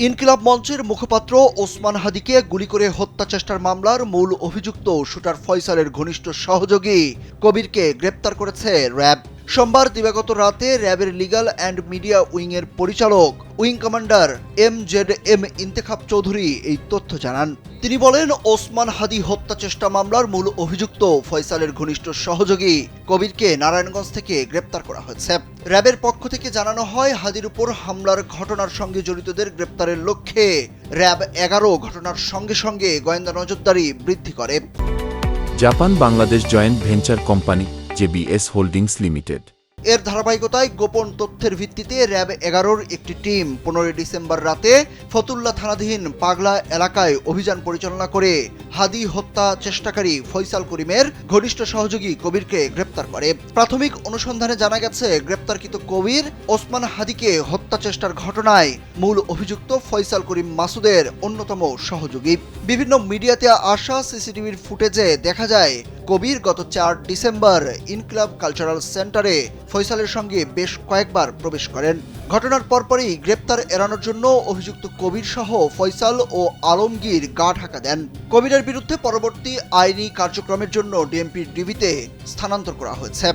ইনকিলাব মঞ্চের মুখপাত্র ওসমান হাদিকে গুলি করে হত্যা চেষ্টার মামলার মূল অভিযুক্ত শুটার ফয়সালের ঘনিষ্ঠ সহযোগী কবিরকে গ্রেপ্তার করেছে র্যাব। সোমবার দিবাগত রাতে র্যাবের লিগ্যাল অ্যান্ড মিডিয়া উইংয়ের পরিচালক wing commander MZM Intekhab Chowdhury এই তথ্য জানান। তিনি বলেন, ওসমান হাদি হত্যা চেষ্টা মামলার মূল অভিযুক্ত ফয়সালের ঘনিষ্ঠ সহযোগী কবিরকে নারায়ণগঞ্জ থেকে গ্রেপ্তার করা হয়েছে। র্যাবের পক্ষ থেকে জানানো হয়, হাদির উপর হামলার ঘটনার সঙ্গে জড়িতদের গ্রেপ্তারের লক্ষ্যে র্যাব 11 ঘটনার সঙ্গে সঙ্গে গোয়েন্দা নজরদারি বৃদ্ধি করে। Japan Bangladesh joint venture company JBS holdings limited এর ধারাবাহিকতায় গোপন তথ্যের ভিত্তিতে র্যাব 11-র একটি টিম 15 ডিসেম্বর রাতে ফতুল্লা থানাধীন পাগলা এলাকায় অভিযান পরিচালনা করে হাদি হত্যা চেষ্টাকারী ফয়সাল করিমের ঘনিষ্ঠ সহযোগী কবিরকে গ্রেপ্তার করে। প্রাথমিক অনুসন্ধানে জানা গেছে, গ্রেপ্তারকৃত কবির ওসমান হাদিকে হত্যা চেষ্টার ঘটনায় মূল অভিযুক্ত ফয়সাল করিম মাসুদের অন্যতম সহযোগী। বিভিন্ন মিডিয়াতে আসা সিসিটিভির ফুটেজে দেখা যায়, কবির গত 4 ডিসেম্বর ইনকিলাব কালচারাল সেন্টারে ফয়সালের সঙ্গে বেশ কয়েকবার প্রবেশ করেন। ঘটনার পরপরই গ্রেপ্তার এড়ানোর জন্য অভিযুক্ত কবির সহ ফয়সাল ও আলমগীর গা ঢাকা দেন। কবিরের বিরুদ্ধে পরবর্তী আইনি কার্যক্রমের জন্য ডিএমপির ডিবিতে স্থানান্তর করা হয়েছে।